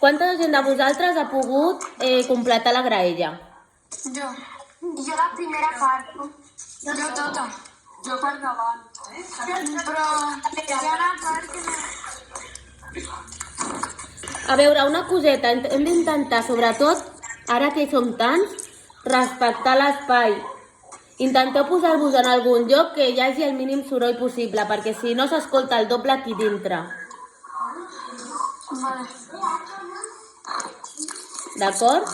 Quanta gent de vosaltres ha pogut completar la graella? Jo. Jo la primera part. Jo tota. Jo per davant. Però hi ha una part que no... A veure, una coseta, hem d'intentar, sobretot, ara que som tants, respectar l'espai. Intenteu posar-vos en algun lloc que hi hagi el mínim soroll possible, perquè si no s'escolta el doble aquí dintre. Vale. D'acord?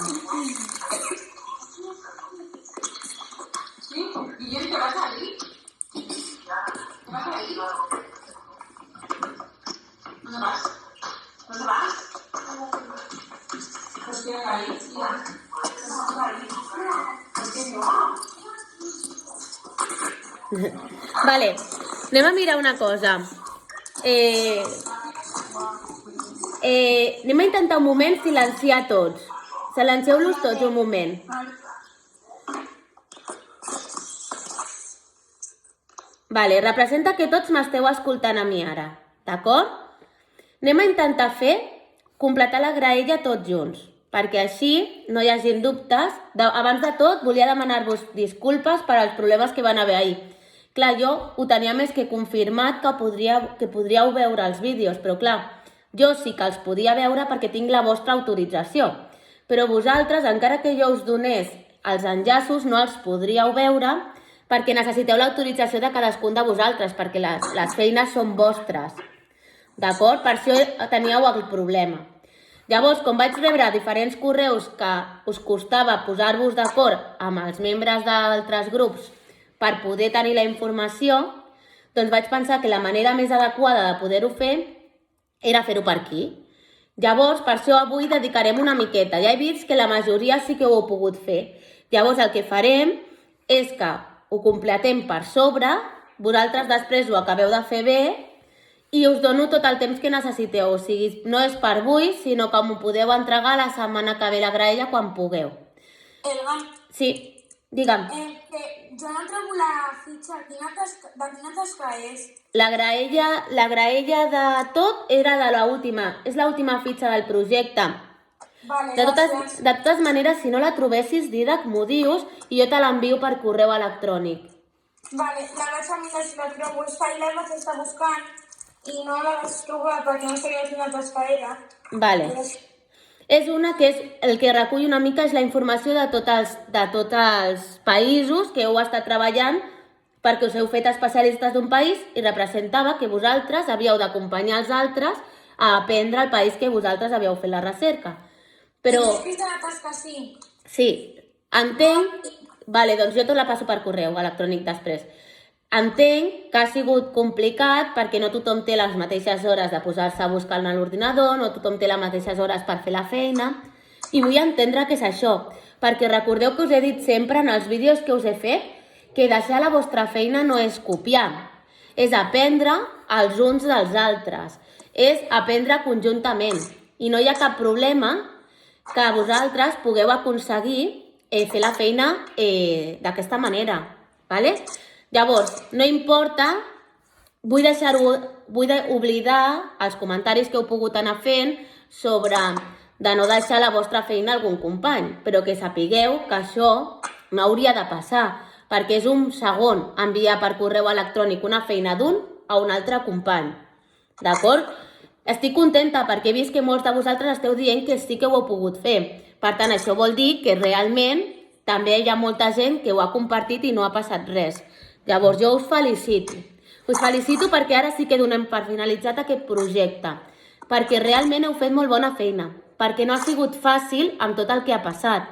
Sí, Guillem, ¿te vas a ir? ¿Te vas a ir? ¿Dónde vas? ¿Dónde vas? Pues que Galicia. Pues que no. Vale, anem a mirar una cosa. Anem a intentar un moment silenciar tots. Silencieu-los tots un moment. Vale, representa que tots m'esteu escoltant a mi ara, d'acord? Anem a intentar completar la graella tots junts, perquè així no hi hagi dubtes. Abans de tot, volia demanar-vos disculpes per als problemes que van haver ahir. Clar, jo ho tenia més que confirmat que podríeu veure els vídeos, però clar, jo sí que els podia veure perquè tinc la vostra autorització. Però vosaltres, encara que jo us donés els enllaços, no els podríeu veure perquè necessiteu l'autorització de cadascun de vosaltres, perquè les feines són vostres. D'acord? Per això teníeu el problema. Llavors, com vaig rebre diferents correus que us costava posar-vos d'acord amb els membres d'altres grups per poder tenir la informació, doncs vaig pensar que la manera més adequada de poder-ho fer era fer-ho per aquí. Llavors, per això avui dedicarem una miqueta. Ja he vist que la majoria sí que ho heu pogut fer. Llavors, el que farem és que ho completem per sobre, vosaltres després ho acabeu de fer bé i us dono tot el temps que necessiteu. O sigui, no és per avui, sinó que m'ho podeu entregar la setmana que ve la graella quan pugueu. Elga. Sí, digue'm. Jo no trobo la fitxa. De quina tasca és? La graella de tot era de l'última. És l'última fitxa del projecte. Vale, De totes maneres, si no la trobessis, Didac, m'ho dius i jo te l'envio per correu electrònic. Vale, la vaig a mirar si la trobo. És que ahir la vaig estar buscant i no la vaig trobar perquè no sabia quina tasca era. Vale. És una que és el que recull una mica és la informació de tots els països que heu estat treballant perquè us heu fet especialistes d'un país i representava que vosaltres havíeu d'acompanyar els altres a aprendre el país que vosaltres havíeu fet la recerca. Però... I la tasca sí? Sí, entenc... Vale, doncs jo te la passo per correu electrònic després. Entenc que ha sigut complicat perquè no tothom té les mateixes hores de posar-se a buscar en l'ordinador, no tothom té les mateixes hores per fer la feina, i vull entendre què és això, perquè recordeu que us he dit sempre en els vídeos que us he fet que deixar la vostra feina no és copiar, és aprendre els uns dels altres, és aprendre conjuntament, i no hi ha cap problema que vosaltres pugueu aconseguir fer la feina d'aquesta manera, ¿vale? Llavors, no importa, vull oblidar els comentaris que heu pogut anar fent sobre de no deixar la vostra feina a algun company, però que sapigueu que això no hauria de passar, perquè és un segon enviar per correu electrònic una feina d'un a un altre company. D'acord? Estic contenta perquè he vist que molts de vosaltres esteu dient que sí que ho heu pogut fer. Per tant, això vol dir que realment també hi ha molta gent que ho ha compartit i no ha passat res. Llavors, jo us felicito. Us felicito perquè ara sí que donem per finalitzat aquest projecte, perquè realment heu fet molt bona feina, perquè no ha sigut fàcil amb tot el que ha passat.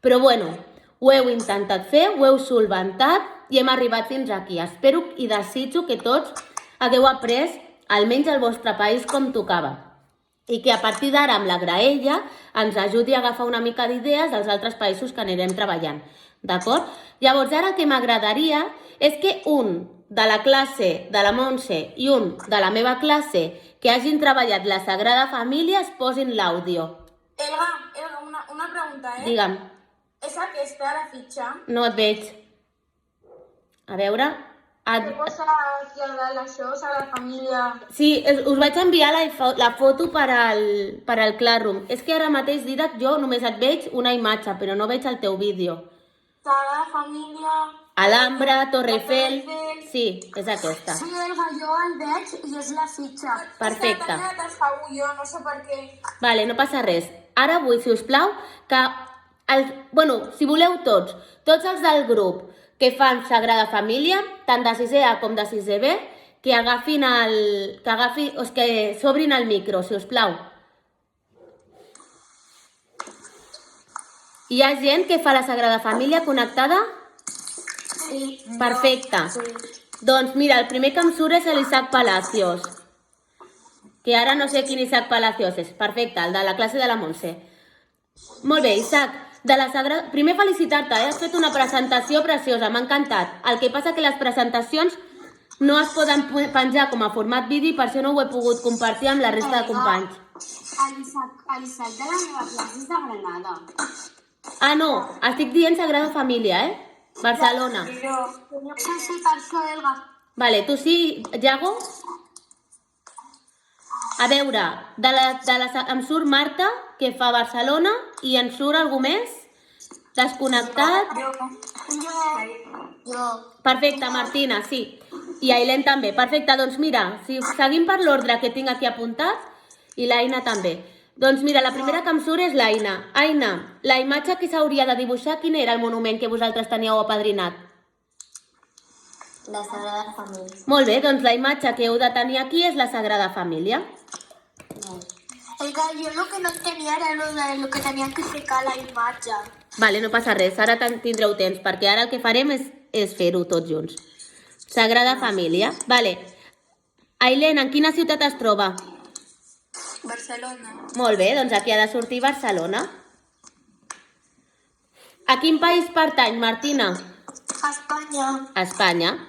Però bueno, ho heu intentat fer, ho heu solventat i hem arribat fins aquí. Espero i desitjo que tots hagueu après almenys el vostre país com tocava i que a partir d'ara amb la graella ens ajudi a agafar una mica d'idees dels altres països que anirem treballant. D'acord? Llavors, ara el que m'agradaria és que un de la classe de la Montse i un de la meva classe que hagin treballat la Sagrada Família es posin l'àudio. Elga, una pregunta, Digue'm. És aquesta la fitxa? No et veig. A veure... Què posa aquí al dalt això? Sagrada Família... Sí, us vaig enviar la foto per al Classroom. És que ara mateix, Didac, jo només et veig una imatge, però no veig el teu vídeo. Sagrada Família... Alhambra, Torre Eiffel... Sí, és aquesta. Sí, Elga, jo el veig i és la fitxa. Perfecte. Jo no sé per què. Vale, no passa res. Ara vull, si us plau, que... si voleu tots els del grup que fan Sagrada Família, tant de 6è com de 6è B, que s'obrin el micro, si us plau. Hi ha gent que fa la Sagrada Família connectada? Sí. Perfecte. Sí. Doncs mira, el primer que em surt és l'Isaac Palacios. Que ara no sé quin Isaac Palacios és. Perfecte, el de la classe de la Montse. Molt bé, Isaac. Primer felicitar-te, has fet una presentació preciosa, m'ha encantat. El que passa que les presentacions no es poden penjar com a format vídeo i per això no ho he pogut compartir amb la resta de companys. L'Isaac de la meva classe és de Granada. Ah, no, estic dient Sagrada Família, Barcelona. Sí, per això, Elga. Vale, tu sí, Iago? A veure, em surt Marta, que fa Barcelona, i en surt algú més? Desconnectat? Jo. Perfecte, Martina, sí. I Ailén també. Perfecte, doncs mira, si seguim per l'ordre que tinc aquí apuntat, i l'Aina també. Doncs mira, la primera que em surt és l'Aina. Aina, la imatge que s'hauria de dibuixar, quin era el monument que vosaltres teníeu apadrinat? La Sagrada Família. Molt bé, doncs la imatge que heu de tenir aquí és la Sagrada Família. Elga, jo el que no tenia era el que tenia que ficar la imatge. Vale, no passa res, ara tindreu temps, perquè ara el que farem és fer-ho tots junts. Sagrada Família. Vale. Ailén, en quina ciutat es troba? Barcelona. Molt bé, doncs aquí ha de sortir Barcelona. A quin país pertany, Martina? Espanya. Espanya.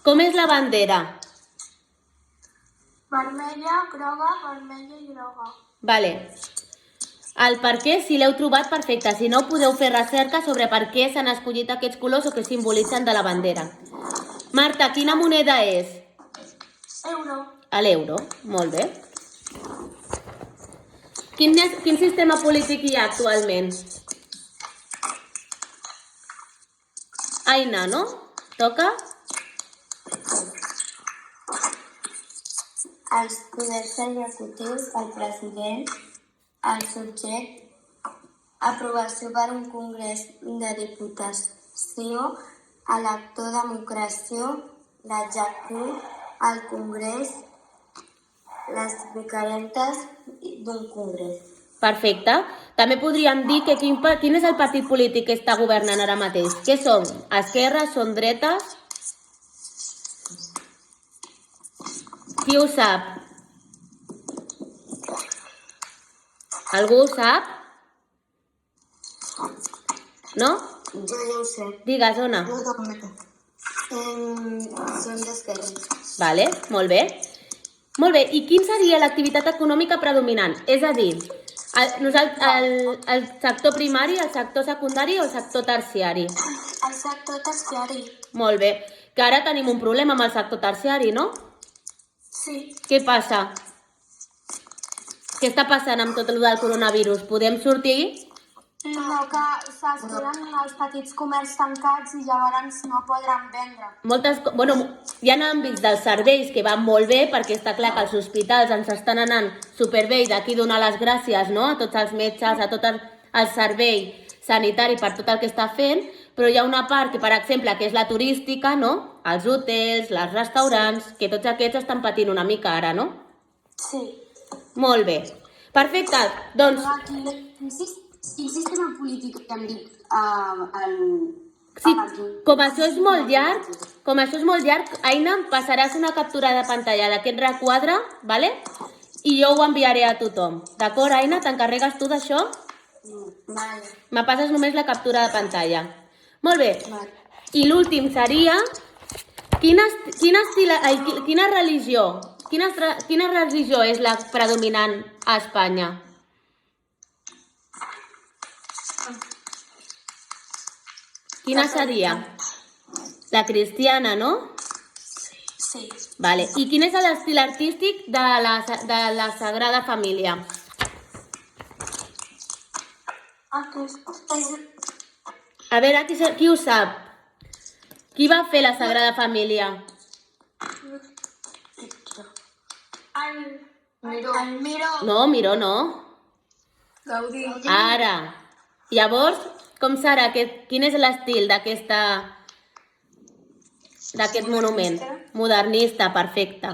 Com és la bandera? Vermella, groga, vermella i groga. Vale. El per què, si l'heu trobat, perfecte. Si no, podeu fer recerca sobre per què s'han escollit aquests colors o què simbolitzen de la bandera. Marta, quina moneda és? Euro. L'euro. Molt bé. Quin sistema polític hi ha actualment? Aina, no? Toca? Els poders executius, el president, el subjecte, aprovació per un congrés de diputació, elector, democràcia, l'executiu, el congrés, les diferents d'un congrés. Perfecte. També podríem dir que quin és el partit polític que està governant ara mateix. Què són? Esquerres? Són dretes? Qui ho sap? Algú ho sap? No? Jo ja ho sé. Digues, Ona. Són d'esquerres. Vale, molt bé. Molt bé, i quin seria l'activitat econòmica predominant? És a dir, el sector primari, el sector secundari o el sector terciari? El sector terciari. Molt bé. Que ara tenim un problema amb el sector terciari, no? Sí. Què passa? Què està passant amb tot el del coronavirus? Podem sortir? No, que s'esperen els petits comerços tancats i llavors no podran vendre. Hi ha àmbits dels serveis que van molt bé, perquè està clar que els hospitals ens estan anant superbé i d'aquí donar les gràcies, no?, a tots els metges, a tot el servei sanitari per tot el que està fent, però hi ha una part que, per exemple, que és la turística, no?, els hotels, els restaurants, que tots aquests estan patint una mica ara, no? Sí. Molt bé. Perfecte, doncs... Quin sistema polític hem dit Sí, com això és molt llarg, Aina, em passaràs una captura de pantalla d'aquest requadre, ¿vale? I jo ho enviaré a tothom. D'acord, Aina? T'encarregues tu d'això? Vale. Me passes només la captura de pantalla. Molt bé. I l'últim seria... Quina religió és la predominant a Espanya? Quina seria? La cristiana, no? Sí. Vale. I quin és l'estil artístic de la Sagrada Família? A veure, qui ho sap? Qui va fer la Sagrada Família? El Miró. No, Miró no. Gaudí. Ara. Llavors, com serà? Quin és l'estil d'aquest monument? Modernista, perfecte.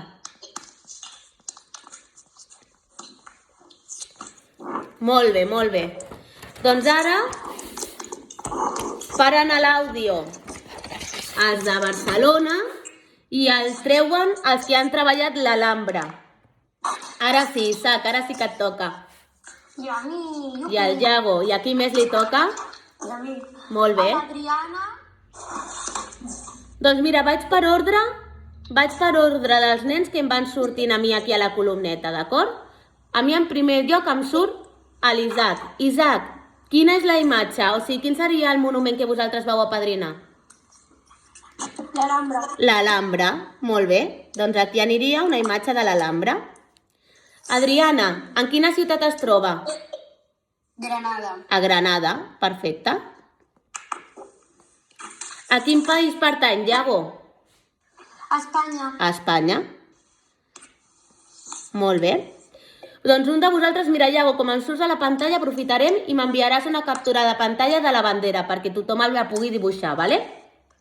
Molt bé, molt bé. Doncs ara paren a l'àudio els de Barcelona i el treuen els que han treballat l'Alhambra. Ara sí, Isaac, ara sí que et toca. I a mi. I al Iago. I a qui més li toca? I a mi. Molt bé. A l'Adriana. Doncs mira, vaig per ordre dels nens que em van sortint a mi aquí a la columneta, d'acord? A mi en primer lloc em surt l'Isaac. Isaac, quina és la imatge? O sigui, quin seria el monument que vosaltres vau apadrinar? L'Alhambra. L'Alhambra, molt bé. Doncs aquí aniria una imatge de l'Alhambra. Adriana, en quina ciutat es troba? Granada. A Granada, perfecte. A quin país pertany, Iago? Espanya. A Espanya. Molt bé. Doncs un de vosaltres, mira, Iago, com em surts a la pantalla, aprofitarem i m'enviaràs una captura de pantalla de la bandera perquè tothom la pugui dibuixar, vale?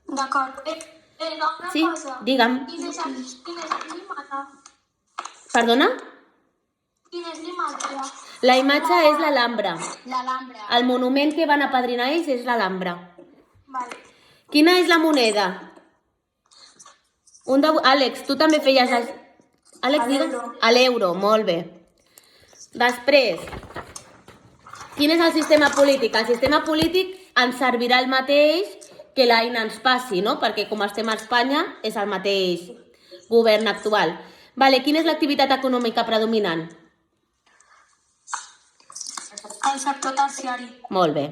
D'acord. Una Sí, cosa. digue'm. Quin és l'imatge? Perdona? Quin és l'imatge? La imatge és l'Alhambra. L'Alhambra. El monument que van apadrinar ells és l'Alhambra. Vale. Quina és la moneda? Àlex, tu també feies... Àlex, digues? A l'euro, molt bé. Després, quin és el sistema polític? El sistema polític ens servirà el mateix que l'AINA ens passi, no? Perquè com estem a Espanya, és el mateix govern actual. Vale, quina és l'activitat econòmica predominant? El sector terciari. Molt bé.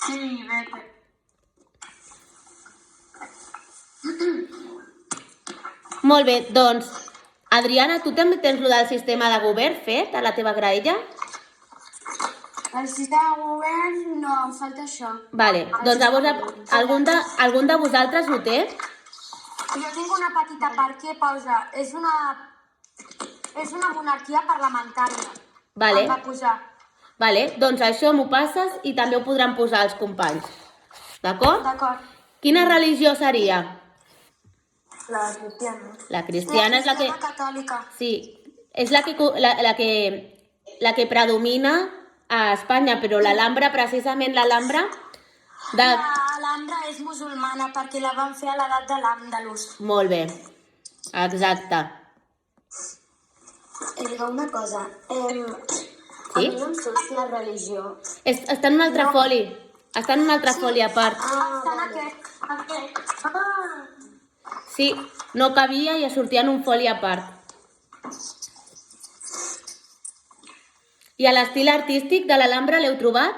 Sí, bé. Molt bé, doncs, Adriana, tu també tens lo del sistema de govern fet a la teva graella? El sistema de govern, no, em falta això. Vale, doncs llavors algun de vosaltres ho té? Jo tinc una petita part que posa, és una monarquia parlamentària. Vale. Em va posar. Vale, doncs això m'ho passes i també ho podran posar els companys. D'acord? D'acord. Quina religió seria? La cristiana. La cristiana és la que... La catòlica. Sí, és la que predomina a Espanya, però l'Alhambra, precisament l'Alhambra... L'Alhambra és musulmana perquè la van fer a l'edat de l'Àndalus. Molt bé, exacte. Una cosa, Sí? a mi no em surt la religió. Està en un altre foli. Està en un altre foli a part. Està en aquest. Sí, no cabia i sortia en un foli a part. I a l'estil artístic de l'Alhambra l'heu trobat?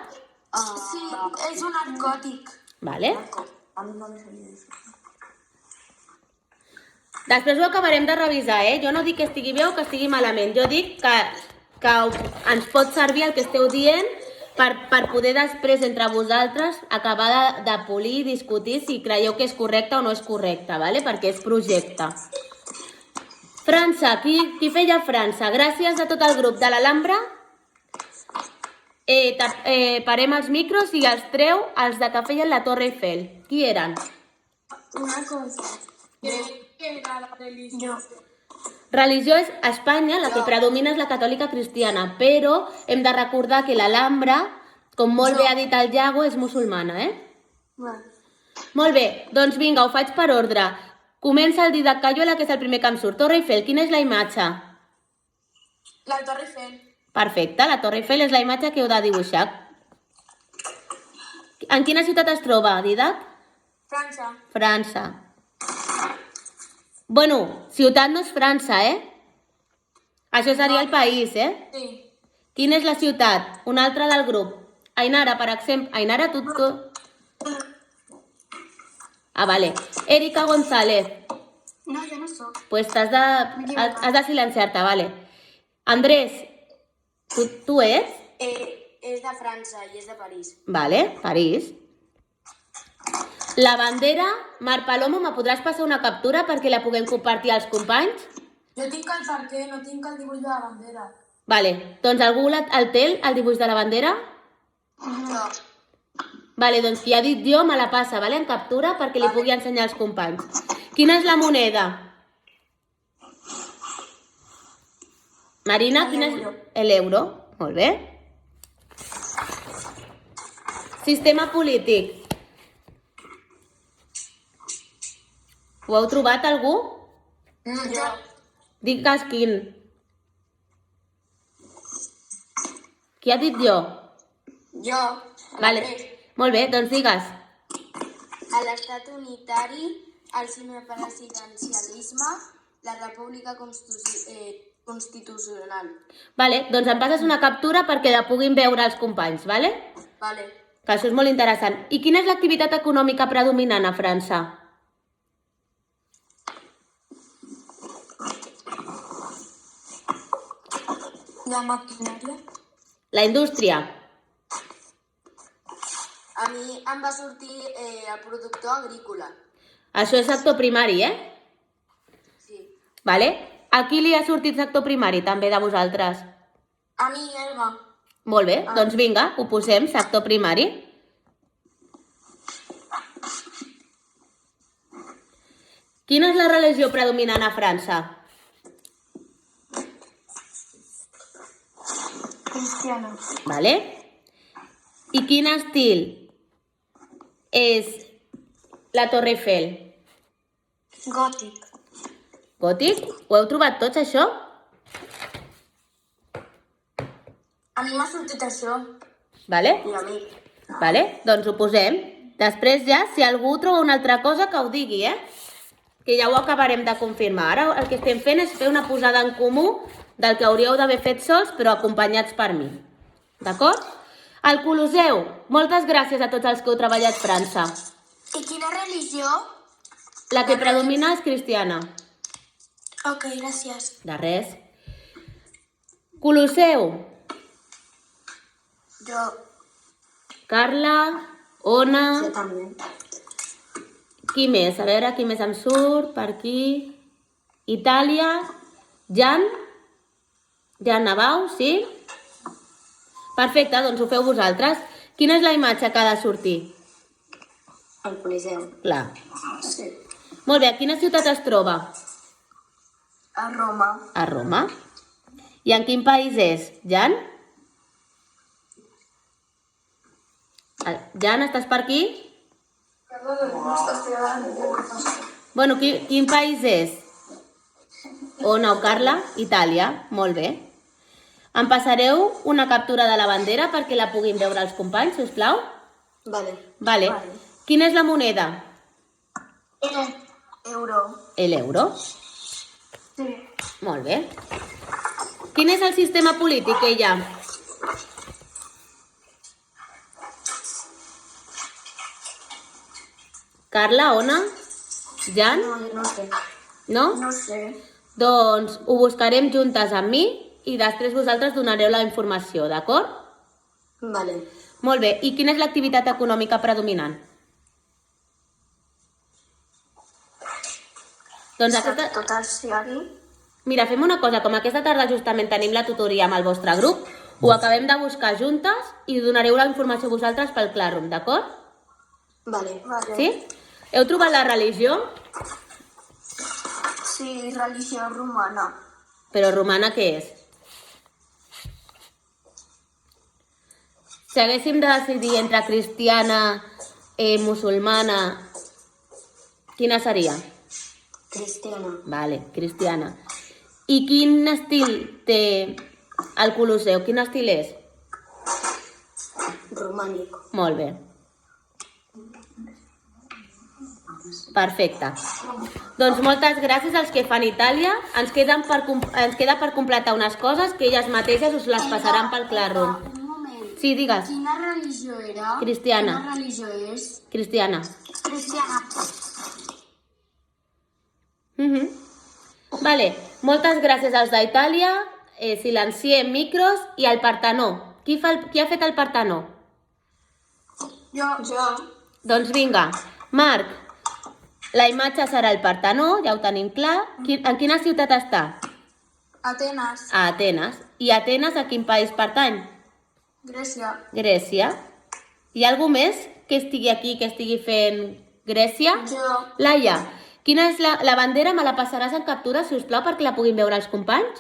Sí, és un art gòtic. Vale. Després ho acabarem de revisar, Jo no dic que estigui bé o que estigui malament. Jo dic que ens pot servir el que esteu dient per poder després entre vosaltres acabar de polir i discutir si creieu que és correcte o no és correcte, vale? Perquè és projecte. França, qui feia França? Gràcies a tot el grup de l'Alhambra. Parem els micros i els treu els de que feien la Torre Eiffel. Qui eren? Una cosa. Què era la religió? Religió és a Espanya, la que predomina és la catòlica cristiana, però hem de recordar que l'Alhambra, com molt bé ha dit el Iago, és musulmana, Molt bé, doncs vinga, ho faig per ordre. Comença el Didac Cayuela, que és el primer que em surt. Torre Eiffel, quina és la imatge? La Torre Eiffel. Perfecte, la Torre Eiffel és la imatge que heu de dibuixar. En quina ciutat es troba, Didac? França. França. Bueno, ciutat no és França, Això seria el país, Sí. Quina és la ciutat? Una altra del grup. Ainara, per exemple. Ainara, tu... Ah, vale. Erika González. No, jo no soc. Pues has de silenciar-te, vale. Andrés, tu ets? És de França i és de París. Vale, París. La bandera, Mar Palomo, me podràs passar una captura perquè la puguem compartir als companys? Jo tinc el perquè, no tinc el dibuix de la bandera. Vale, doncs algú el té, el dibuix de la bandera? No. Vale, doncs qui ha dit jo me la passa, vale, en captura perquè li pugui ensenyar als companys. Quina és la moneda? Marina, quin és? L'euro. Molt bé. Sistema polític. Ho heu trobat algú? Jo. Digues quin. Qui ha dit jo? Jo. Vale. Molt bé, doncs digues. A l'estat unitari, el semipresidencialisme, la república constitucional. Vale, doncs em passes una captura perquè la puguin veure els companys, vale? Vale. Que això és molt interessant. I quina és l'activitat econòmica predominant a França? La maquinària. La indústria. A mi em va sortir el productor agrícola. Això és sector primari, Sí. Vale? A qui li ha sortit sector primari, també de vosaltres? A mi, Elba. Molt bé, doncs vinga, ho posem, sector primari. Quina és la religió predominant a França? Cristiana. Vale? I quin estil és la Torre Eiffel? Gòtic. Gòtic? Ho heu trobat tots, això? A mi m'ha sortit això. Vale? I a mi. Vale? Doncs ho posem. Després ja, si algú troba una altra cosa, que ho digui, Que ja ho acabarem de confirmar. Ara el que estem fent és fer una posada en comú del que hauríeu d'haver fet sols, però acompanyats per mi. D'acord? El Colosseu. Moltes gràcies a tots els que heu treballat a França. I quina religió? La que predomina és cristiana. Ok, gràcies. De res. Colosseu. Jo. Carla, Ona... també. Qui més? A veure, qui més em surt? Per aquí... Itàlia... Jan? Jan Navau, sí? Perfecte, doncs ho feu vosaltres. Quina és la imatge que ha de sortir? El Coliseu. Clar. Sí. Molt bé, a quina ciutat es troba? A Roma. A Roma. I en quin país és? Jan? Jan, estàs per aquí? Bueno, quin país és? Ona o Carla? Itàlia. Molt bé. Em passareu una captura de la bandera perquè la puguin veure els companys, sisplau? Vale. Vale. Quina és la moneda? Euro. L'euro. Sí. Molt bé. Quin és el sistema polític que hi ha? Carla, Ona? Jan? No, jo no sé. No? No sé. Doncs ho buscarem juntes amb mi i després vosaltres donareu la informació, d'acord? Vale. Molt bé. I quina és l'activitat econòmica predominant? Doncs aquesta... terciari. Mira, fem una cosa. Com aquesta tarda justament tenim la tutoria amb el vostre grup, ho acabem de buscar juntes i donareu la informació vosaltres pel Classroom, d'acord? Vale. Sí? Heu trobat la religió? Sí, religió romana. Però romana què és? Si haguéssim de decidir entre cristiana i musulmana, quina seria? Cristiana. Vale, cristiana. I quin estil té el Colosseu? Quin estil és? Romànic. Molt bé. Perfecte. Doncs moltes gràcies als que fan Itàlia. Ens queda per completar unes coses que elles mateixes us les passaran pel Classroom. Un moment. Sí, digues. Quina religió era? Cristiana. Quina religió és? Cristiana. Cristiana. Vale, moltes gràcies als d'Itàlia, silenciem micros i el Partenó. Qui ha fet el Partenó? Jo. Doncs vinga, Marc, la imatge serà el Partenó, ja ho tenim clar. En quina ciutat està? Atenes. A Atenes. I Atenes a quin país pertany? Grècia. Grècia. Hi ha algú més que estigui aquí, que estigui fent Grècia? Jo. Laia, quina és la bandera? Me la passaràs en captura, si us plau, perquè la puguin veure els companys?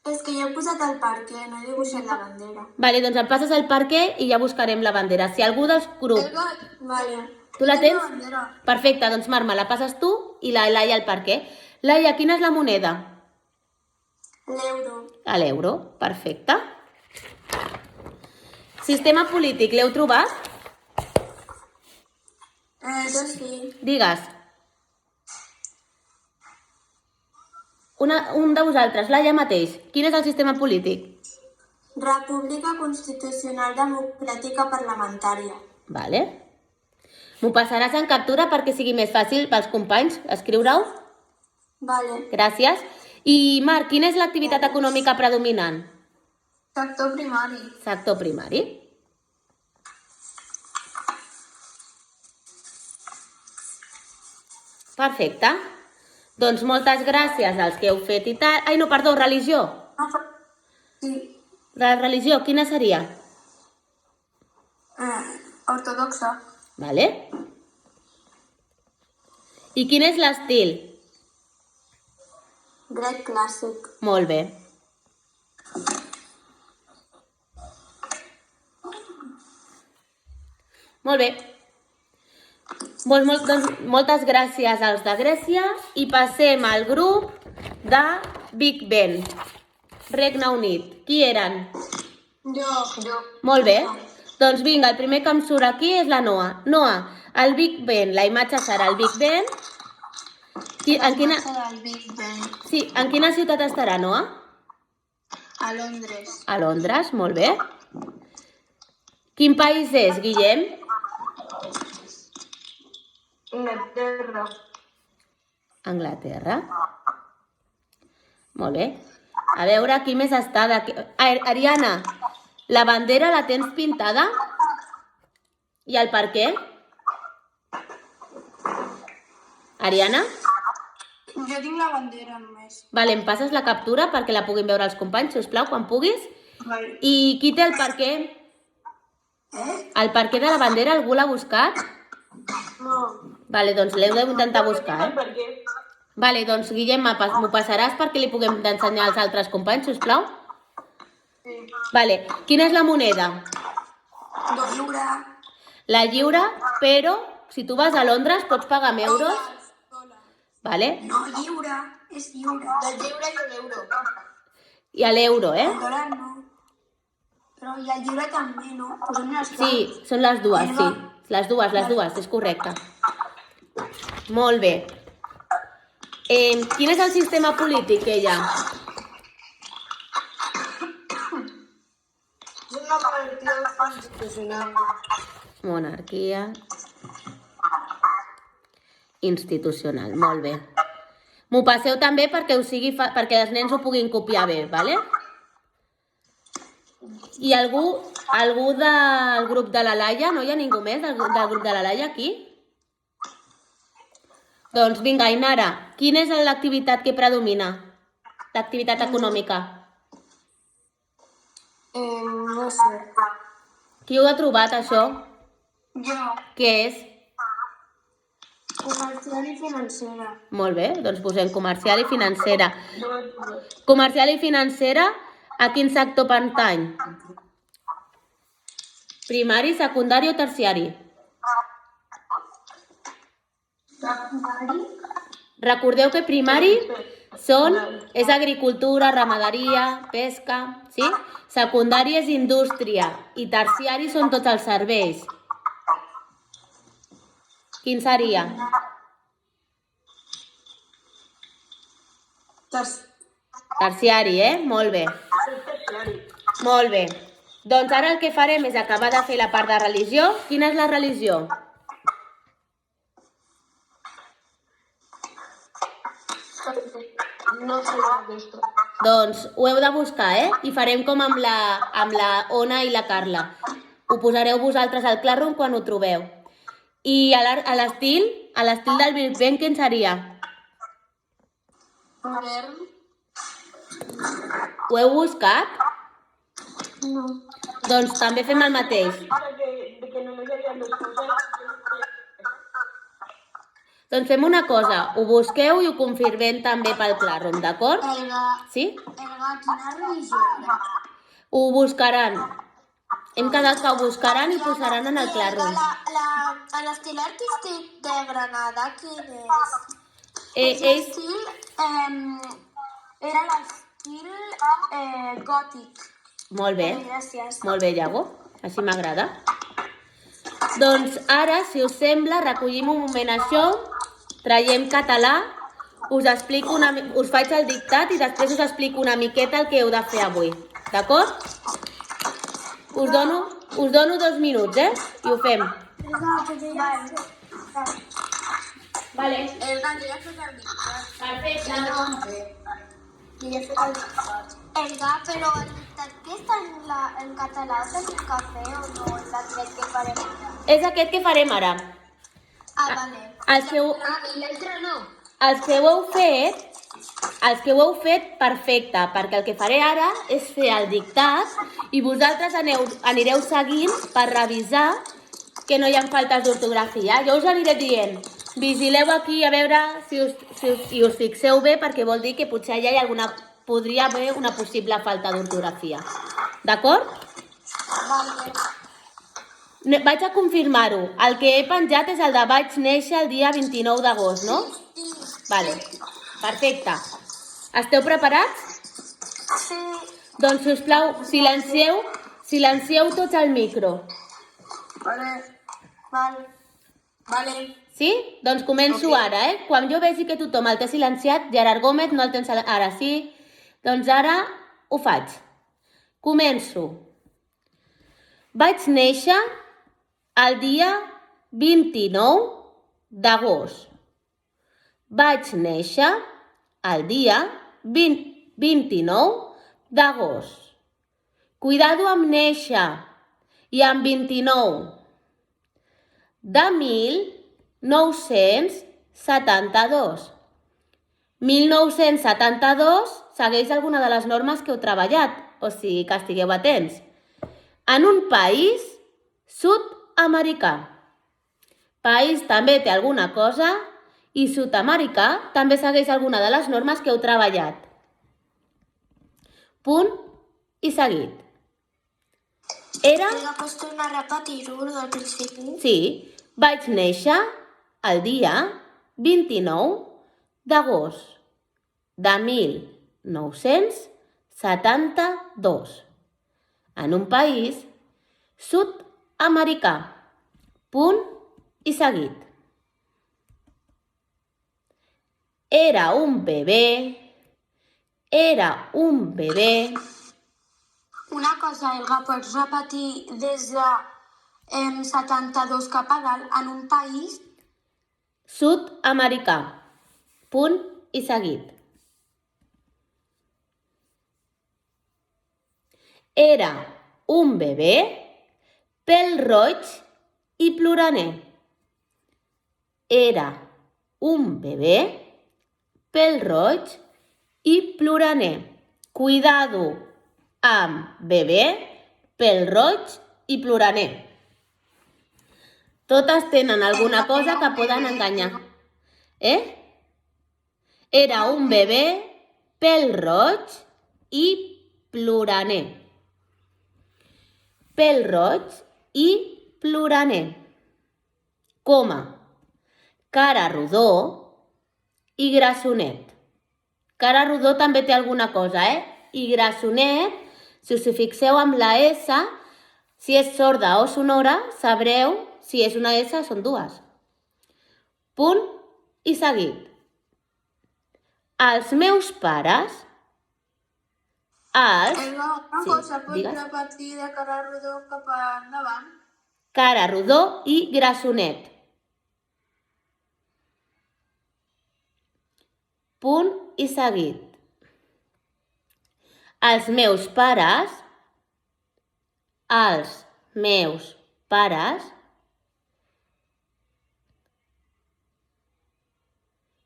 És que jo he posat el perquè, no he dibuixat la bandera. Vale, doncs em passes el perquè i ja buscarem la bandera. Si algú dels grups... Vale. Tu la tens? La bandera. Perfecte, doncs Marc, me la passes tu i la Laia el perquè. Laia, quina és la moneda? L'euro. L'euro, perfecte. Sistema polític, l'heu trobat? Jo sí. Digues. Un de vosaltres, Laia mateix. Quin és el sistema polític? República Constitucional Democràtica Parlamentària. Vale. M'ho passaràs en captura perquè sigui més fàcil pels companys escriure-ho? Vale. Gràcies. I Marc, quina és l'activitat econòmica predominant? Sector primari. Sector primari. Perfecte. Doncs moltes gràcies als que heu fet i tal. Ai, no, perdó, religió. Sí. La religió, quina seria? Ortodoxa. Vale. I quin és l'estil? Grec clàssic. Molt bé. Molt bé. Doncs moltes gràcies als de Grècia i passem al grup de Big Ben, Regne Unit. Qui eren? Jo. Molt bé. Doncs vinga, el primer que em surt aquí és la Noa. Noa, el Big Ben, la imatge serà el Big Ben. En quina ciutat estarà, Noa? A Londres. A Londres, molt bé. Quin país és, Guillem? Inglaterra. Anglaterra. Molt bé. A veure, qui més està d'aquí... Ariana, la bandera la tens pintada? I el per què? Ariana? Jo tinc la bandera només. Vale, em passes la captura perquè la puguin veure els companys, si us plau, quan puguis. Vale. I qui té el per què? El per què de la bandera algú l'ha buscat? No. Vale, doncs l'heu d'intentar buscar, Vale, doncs Guillem, m'ho passaràs perquè li puguem ensenyar als altres companys, si us plau? Sí. Vale, quina és la moneda? Lliure. La lliure, però si tu vas a Londres pots pagar amb euros. Vale? No, lliure. És lliure. Del lliure i l'euro. I a l'euro, El dòlar no. Però i el lliure també, no? Posem les Sí, són les dues, sí. Les dues, és correcte. Molt bé. Quin és el sistema polític, ella? És una monarquia constitucional. Monarquia institucional, molt bé. M'ho passeu també perquè perquè els nens ho puguin copiar bé, vale? I algú del grup de la Laia? No hi ha ningú més del grup de la Laia aquí? Doncs vinga, Ainara, quina és l'activitat que predomina? L'activitat econòmica? No sé. Qui ho ha trobat, això? Jo. Què és? Comercial i financera. Molt bé, doncs posem comercial i financera. Comercial i financera, a quin sector pertany? Primari, secundari o terciari? Recordeu que primari és agricultura, ramaderia, pesca, sí? Secundari és indústria i terciari són tots els serveis. Quin seria? Terciari, Molt bé. Molt bé. Doncs ara el que farem és acabar de fer la part de religió. Quina és la religió? No sé esto. Doncs ho heu de buscar, I farem com amb la Ona i la Carla. Ho posareu vosaltres al Classroom quan ho trobeu. I a l'estil del Big Bang, quin seria? Modern. Ho heu buscat? No. Doncs també fem el mateix. Ara que només hi havia dues coses. Doncs fem una cosa, ho busqueu i ho confirmem també pel Classroom, d'acord? Sí? Quina religió era? Ho buscaran. Hem quedat que ho buscaran i posaran en el Classroom. L'estil artístic de Granada, quin és? Ells... Era l'estil gòtic. Molt bé. Gràcies. Molt bé, Iago. Així m'agrada. Doncs ara, si us sembla, recollim un moment això, traiem català, us faig el dictat i després us explico una miqueta el que heu de fer avui. D'acord? Us dono 2 minuts, I ho fem. Vale. Perfecte. Elga, però el dictat que està en català ho tenim que fer o no? És aquest que farem ara? És aquest que farem ara. Vale. I l'altre no? Els que ho heu fet, perfecte, perquè el que faré ara és fer el dictat i vosaltres anireu seguint per revisar que no hi ha faltes d'ortografia. Jo us aniré dient, vigileu aquí a veure si us fixeu bé, perquè vol dir que potser allà podria haver una possible falta d'ortografia. D'acord? Vale. Vaig a confirmar-ho. El que he penjat és el de vaig néixer el dia 29 d'agost, no? Sí. Vale, perfecte. Esteu preparats? Sí. Doncs, sisplau, silencieu tots el micro. Vale. Sí? Doncs començo ara, Quan jo vegi que tothom el té silenciat, Gerard Gómez no el tens ara, sí? Doncs ara ho faig. Començo. Vaig néixer el dia 29 d'agost. Vaig néixer el dia 29 d'agost. Cuidado amb néixer i amb 29. De 1972. 1972 segueix alguna de les normes que heu treballat, o sigui que estigueu atents. En un país sud-americà. País també té alguna cosa i sud-americà també segueix alguna de les normes que heu treballat. Punt i seguit. Era... Pots tornar a repetir-ho del principi? Sí, vaig néixer el dia 29 d'agost de 1972 en un país sud-americà. Punt i seguit. Era un bebè. Una cosa, Elga, pots repetir des de 72 cap a dalt en un país? Sud-americà. Punt i seguit. Era un bebè pèl-roig i ploraner. Era un bebè pèl-roig i ploraner. Cuidado amb bebè, pèl-roig i ploraner. Totes tenen alguna cosa que poden enganyar. Era un bebè pèl-roig i ploraner. Pèl-roig i ploraner. Coma. Cara rodó i grassonet. Cara rodó també té alguna cosa, I grassonet, si us hi fixeu amb la S, si és sorda o sonora, sabreu si és una S o són dues. Punt i seguit. Els meus pares Els... Elba, una Sí, cosa, pots digues. repetir de cara rodó cap endavant? Cara rodó i grassonet. Punt i seguit. Els meus pares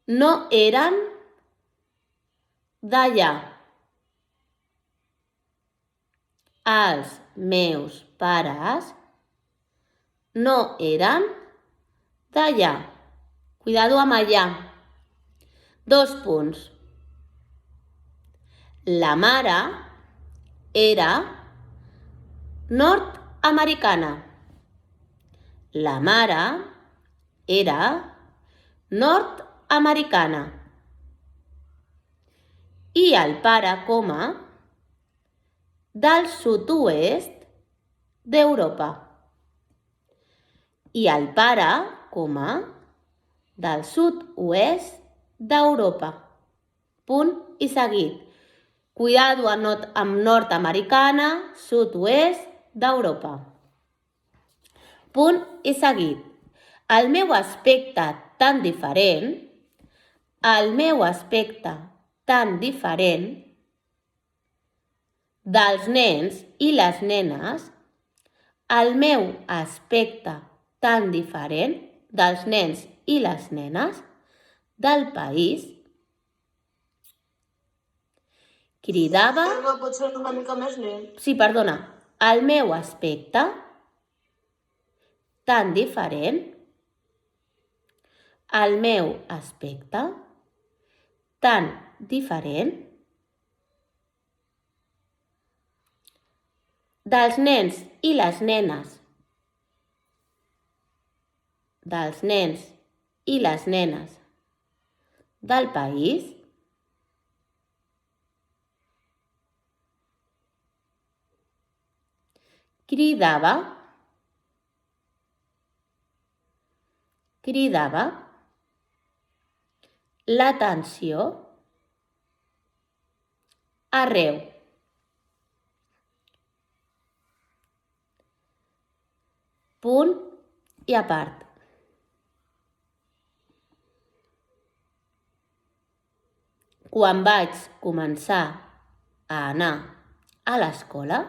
no eren d'allà. Els meus pares no eren d'allà. Cuidado amb allà. 2 punts. La mare era nord-americana. La mare era nord-americana. I el pare, del sud-oest d'Europa. I el pare, del sud-oest d'Europa. Punt i seguit. Cuidado amb nord-americana, sud-oest d'Europa. Punt i seguit. El meu aspecte tan diferent, dels nens i les nenes, el meu aspecte tan diferent dels nens i les nenes del país, cridava... Elba, pot ser una mica més lent? Sí, perdona. El meu aspecte tan diferent, dels nens i les nenes, del país, cridava l'atenció arreu. Punt i a part. Quan vaig començar a anar a l'escola,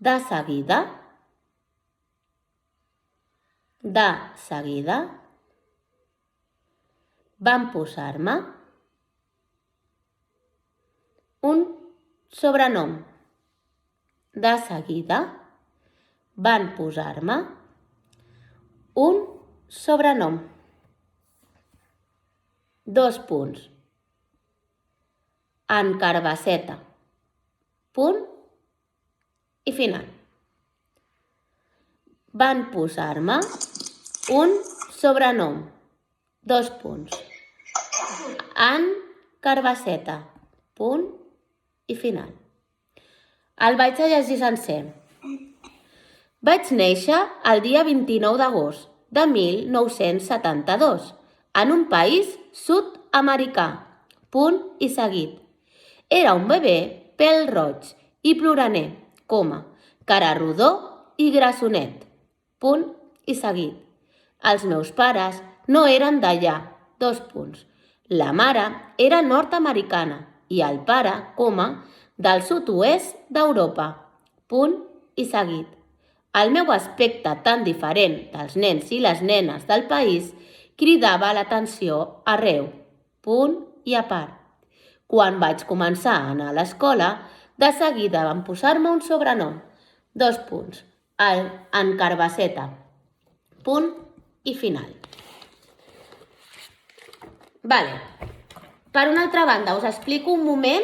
de seguida, van posar-me un sobrenom. De seguida van posar-me un sobrenom. 2 punts. En Carbasseta. Punt i final. Van posar-me un sobrenom. 2 punts. En Carbasseta. Punt i final. El vaig a llegir sencer. Vaig néixer el dia 29 d'agost de 1972 en un país sud-americà. Punt i seguit. Era un bebè pèl-roig i ploraner, cara rodó i grassonet. Punt i seguit. Els meus pares no eren d'allà. 2 punts. La mare era nord-americana i el pare, del sud-oest d'Europa. Punt i seguit. El meu aspecte tan diferent dels nens i les nenes del país cridava l'atenció arreu. Punt i a part. Quan vaig començar a anar a l'escola, de seguida van posar-me un sobrenom. 2 punts. En Carbasseta. Punt i final. Vale. Per una altra banda, us explico un moment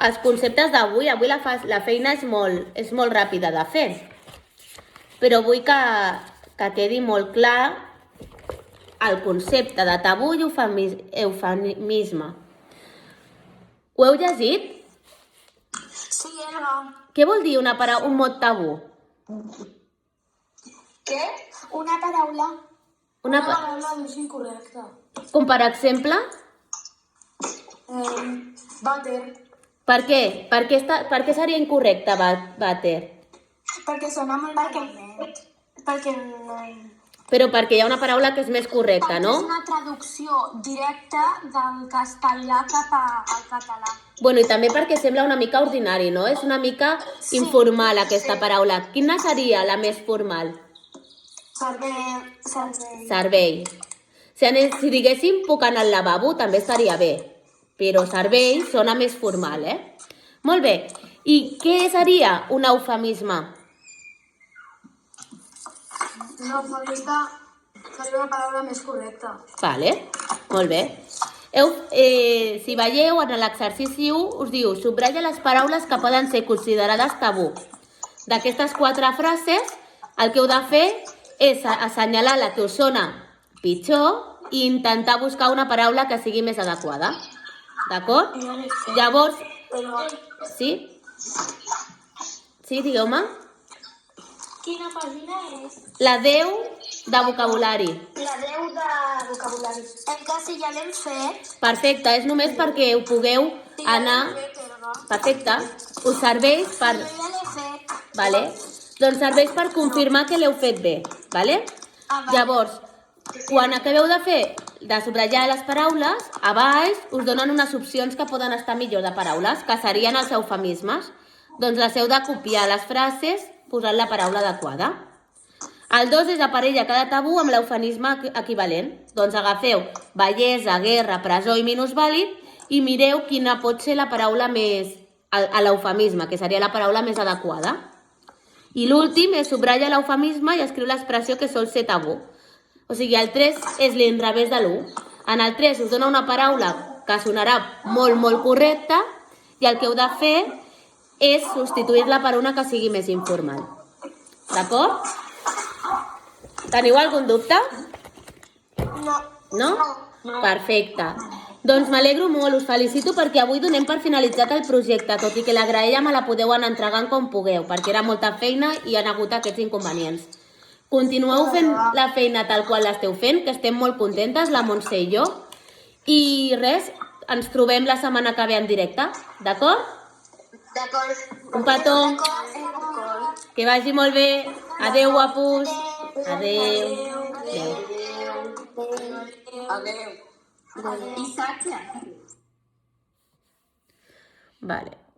els conceptes d'avui. Avui la feina és molt ràpida de fer, però vull que quedi molt clar el concepte de tabú i eufemisme. Ho heu llegit? Sí, Elba. Què vol dir un mot tabú? Què? Una paraula. Una pa- paraula és incorrecta. Com per exemple? Vàter. Per què? Per què seria incorrecte vàter? Perquè sona molt malament. Perquè no... Però perquè hi ha una paraula que és més correcta, no? És una traducció directa del castellà cap al català. Bueno, i també perquè sembla una mica ordinari, no? És una mica informal aquesta paraula. Quina seria la més formal? Servei. Si diguéssim puc anar al lavabo també estaria bé, però servei sona més formal, Molt bé. I què seria un eufemisme? Un eufemista seria una paraula més correcta. Vale, molt bé. Si veieu, en l'exercici 1 us diu subratlla les paraules que poden ser considerades tabú. D'aquestes 4 frases, el que heu de fer és assenyalar la que us sona pitjor i intentar buscar una paraula que sigui més adequada. D'acord? Llavors, sí? Sí, digueu-me. Quina pàgina és? La 10 de vocabulari. La 10 de vocabulari. En cas si ja l'hem fet... Perfecte, és només perquè ho pugueu anar... Perfecte. Us serveix per... Jo ja l'he fet. Vale? Doncs serveix per confirmar que l'heu fet bé. Vale? Llavors, quan acabeu de subratllar les paraules, a baix us donen unes opcions que poden estar millor de paraules, que serien els eufemismes. Doncs les heu de copiar les frases posant la paraula adequada. El 2 és aparella cada tabú amb l'eufemisme equivalent. Doncs agafeu bellesa, guerra, presó i minusvàlid i mireu quina pot ser la paraula més... a l'eufemisme, que seria la paraula més adequada. I l'últim és subratlla l'eufemisme i escriu l'expressió que sol ser tabú. O sigui, el 3 és l'inrevés de l'1. En el 3 us dona una paraula que sonarà molt, molt correcta i el que heu de fer és substituir-la per una que sigui més informal. D'acord? Teniu algun dubte? No. No? Perfecte. Doncs m'alegro molt, us felicito perquè avui donem per finalitzat el projecte, tot i que la graella me la podeu anar entregant com pugueu, perquè era molta feina i hi ha hagut aquests inconvenients. Continueu fent la feina tal qual l'esteu fent, que estem molt contentes, la Montse i jo. I res, ens trobem la setmana que ve en directe, d'acord? D'acord. Un petó. Que vagi molt bé. Adéu, guapos. Adéu. Adéu. I Sàcia. Vale.